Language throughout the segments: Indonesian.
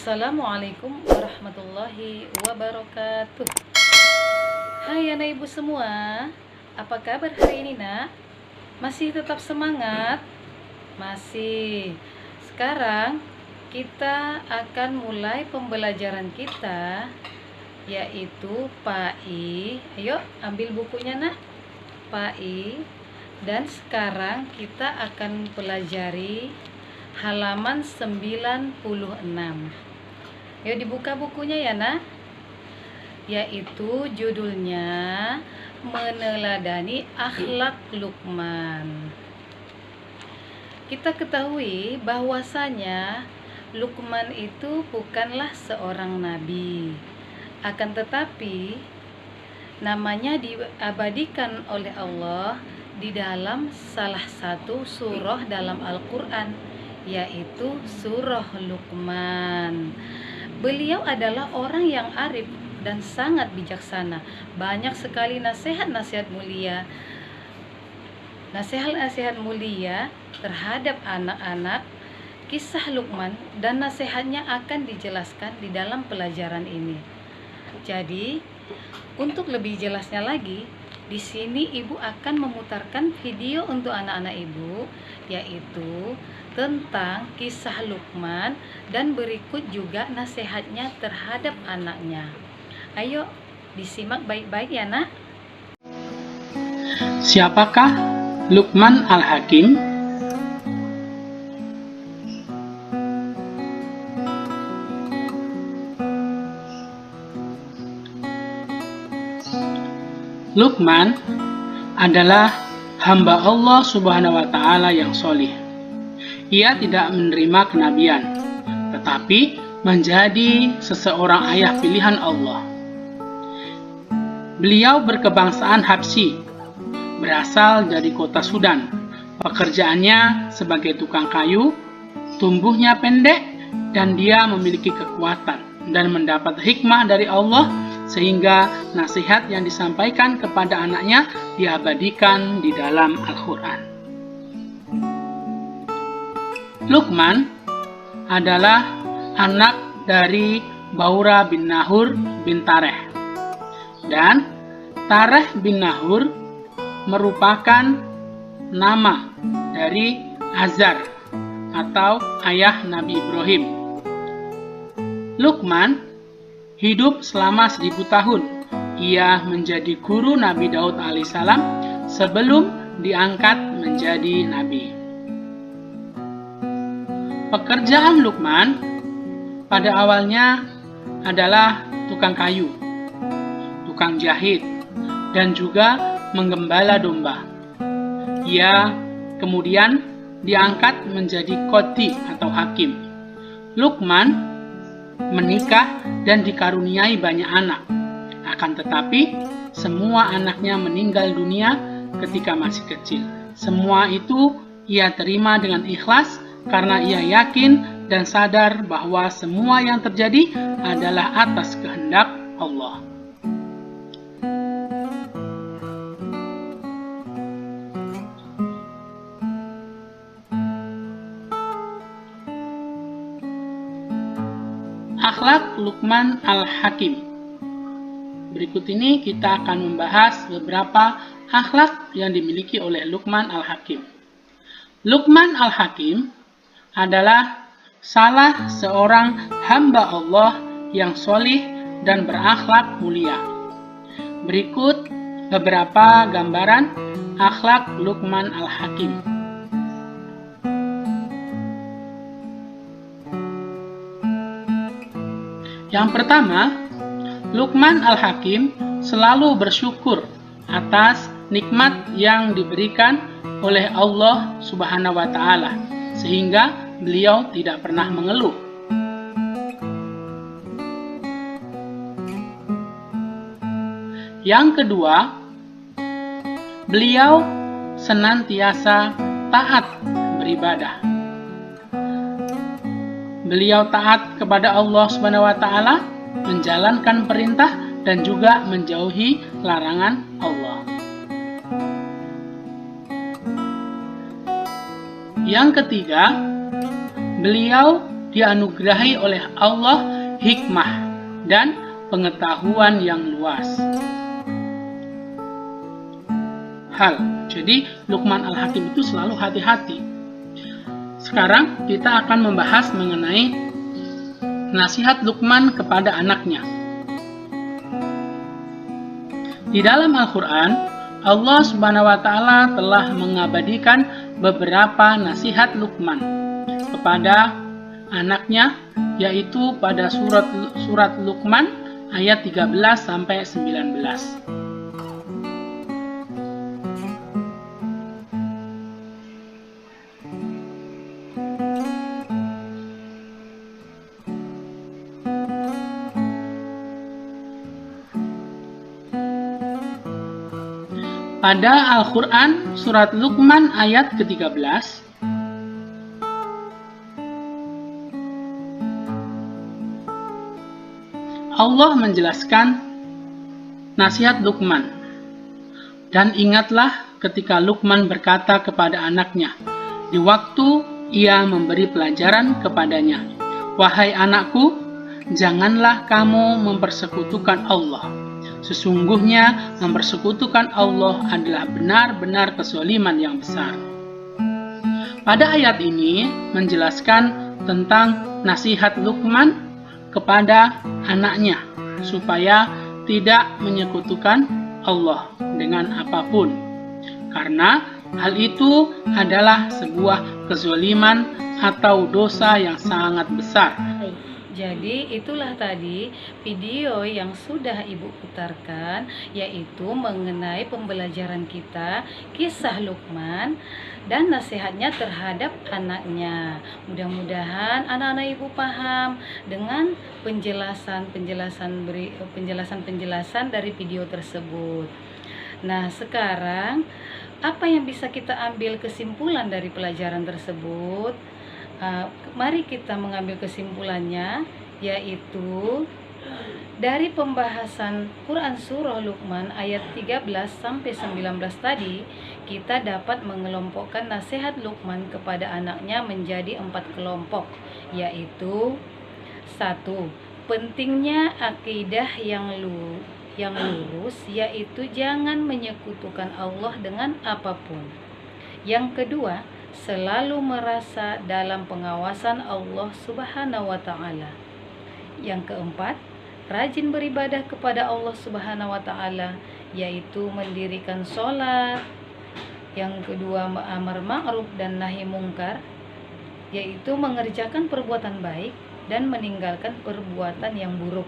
Assalamualaikum warahmatullahi wabarakatuh. Hai anak ibu semua, apa kabar hari ini nak? Masih tetap semangat? Masih. Sekarang kita akan mulai pembelajaran kita, yaitu PAI. Ayo ambil bukunya nak, PAI. Dan sekarang kita akan pelajari halaman 96. Yuk dibuka bukunya ya nak. Yaitu judulnya Meneladani Akhlak Luqman. Kita ketahui bahwasanya Luqman itu bukanlah seorang nabi. Akan tetapi namanya diabadikan oleh Allah di dalam salah satu surah dalam Al-Quran, yaitu surah Luqman. Beliau adalah orang yang arif dan sangat bijaksana. Banyak sekali nasihat-nasihat mulia terhadap anak-anak. Kisah Luqman dan nasihatnya akan dijelaskan di dalam pelajaran ini. Jadi, untuk lebih jelasnya lagi, di sini ibu akan memutarkan video untuk anak-anak ibu, yaitu tentang kisah Luqman dan berikut juga nasihatnya terhadap anaknya. Ayo disimak baik-baik ya nak. Siapakah Luqman Al-Hakim? Luqman adalah hamba Allah Subhanahu wa Ta'ala yang solih. Ia tidak menerima kenabian, tetapi menjadi seseorang ayah pilihan Allah. Beliau berkebangsaan Habsyi, berasal dari kota Sudan. Pekerjaannya sebagai tukang kayu, tumbuhnya pendek, dan dia memiliki kekuatan dan mendapat hikmah dari Allah, sehingga nasihat yang disampaikan kepada anaknya diabadikan di dalam Al-Quran. Luqman adalah anak dari Baura bin Nahur bin Tareh, dan Tareh bin Nahur merupakan nama dari Azar atau ayah Nabi Ibrahim. Luqman hidup selama 1000 tahun. Ia menjadi guru Nabi Daud alaihissalam sebelum diangkat menjadi nabi. Pekerjaan Luqman pada awalnya adalah tukang kayu, tukang jahit, dan juga menggembala domba. Ia kemudian diangkat menjadi qadhi atau hakim. Luqman menikah dan dikaruniai banyak anak. Akan tetapi, semua anaknya meninggal dunia ketika masih kecil. Semua itu ia terima dengan ikhlas karena ia yakin dan sadar bahwa semua yang terjadi adalah atas kehendak Allah. Akhlak Luqman Al-Hakim. Berikut ini kita akan membahas beberapa akhlak yang dimiliki oleh Luqman Al-Hakim. Luqman Al-Hakim adalah salah seorang hamba Allah yang solih dan berakhlak mulia. Berikut beberapa gambaran akhlak Luqman Al-Hakim. Yang pertama, Luqman Al-Hakim selalu bersyukur atas nikmat yang diberikan oleh Allah Subhanahu wa Ta'ala, sehingga beliau tidak pernah mengeluh. Yang kedua, beliau senantiasa taat beribadah. Beliau taat kepada Allah Subhanahu wa Ta'ala, menjalankan perintah dan juga menjauhi larangan Allah. Yang ketiga, beliau dianugerahi oleh Allah hikmah dan pengetahuan yang luas. Jadi Luqman Al-Hakim itu selalu hati-hati. Sekarang kita akan membahas mengenai nasihat Luqman kepada anaknya. Di dalam Al-Quran, Allah Subhanahu wa Ta'ala telah mengabadikan beberapa nasihat Luqman kepada anaknya, yaitu pada surat Luqman ayat 13 sampai 19. Pada Al-Quran, surat Luqman ayat ke-13, Allah menjelaskan nasihat Luqman. Dan ingatlah ketika Luqman berkata kepada anaknya, di waktu ia memberi pelajaran kepadanya, "Wahai anakku, janganlah kamu mempersekutukan Allah. Sesungguhnya mempersekutukan Allah adalah benar-benar kezaliman yang besar." Pada ayat ini menjelaskan tentang nasihat Luqman kepada anaknya supaya tidak menyekutukan Allah dengan apapun, karena hal itu adalah sebuah kezaliman atau dosa yang sangat besar. Jadi itulah tadi video yang sudah Ibu putarkan, yaitu mengenai pembelajaran kita kisah Luqman dan nasihatnya terhadap anaknya. Mudah-mudahan anak-anak Ibu paham dengan penjelasan dari video tersebut. Nah, sekarang apa yang bisa kita ambil kesimpulan dari pelajaran tersebut? Mari kita mengambil kesimpulannya, yaitu dari pembahasan Quran Surah Luqman ayat 13 sampai 19 tadi, kita dapat mengelompokkan nasihat Luqman kepada anaknya menjadi 4 kelompok, yaitu 1. Pentingnya akidah yang lurus, yaitu jangan menyekutukan Allah dengan apapun. Yang kedua, selalu merasa dalam pengawasan Allah Subhanahu wa Ta'ala. Yang keempat, rajin beribadah kepada Allah Subhanahu wa Ta'ala, yaitu mendirikan sholat. Yang kedua, amar ma'ruf dan nahi mungkar, yaitu mengerjakan perbuatan baik dan meninggalkan perbuatan yang buruk.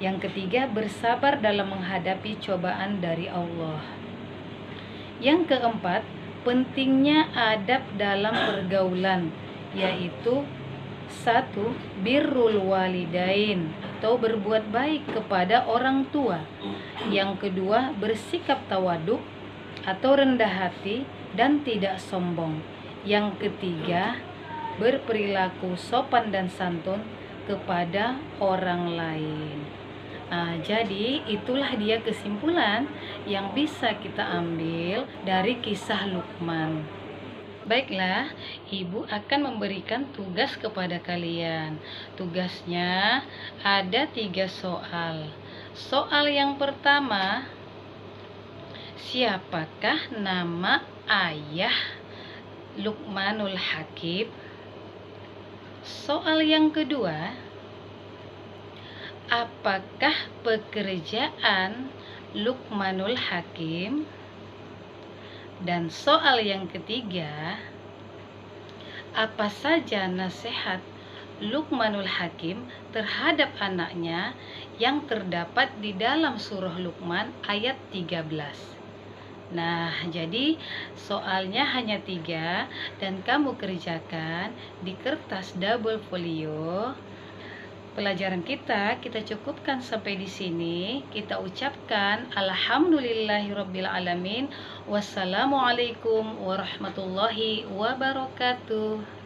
Yang ketiga, bersabar dalam menghadapi cobaan dari Allah. Yang keempat, pentingnya adab dalam pergaulan, yaitu 1. Birrul walidain atau berbuat baik kepada orang tua. Yang kedua, bersikap tawaduk atau rendah hati dan tidak sombong. Yang ketiga, berperilaku sopan dan santun kepada orang lain. Jadi itulah dia kesimpulan yang bisa kita ambil dari kisah Luqman. Baiklah, Ibu akan memberikan tugas kepada kalian. Tugasnya ada 3 soal. Soal yang pertama, siapakah nama ayah Luqmanul Hakim? Soal yang kedua, apakah pekerjaan Luqmanul Hakim? Dan soal yang ketiga, apa saja nasihat Luqmanul Hakim terhadap anaknya yang terdapat di dalam surah Luqman ayat 13. Nah, jadi soalnya hanya 3 dan kamu kerjakan di kertas double folio. Pelajaran kita cukupkan sampai di sini. Kita ucapkan alhamdulillahirabbil alamin. Wassalamualaikum warahmatullahi wabarakatuh.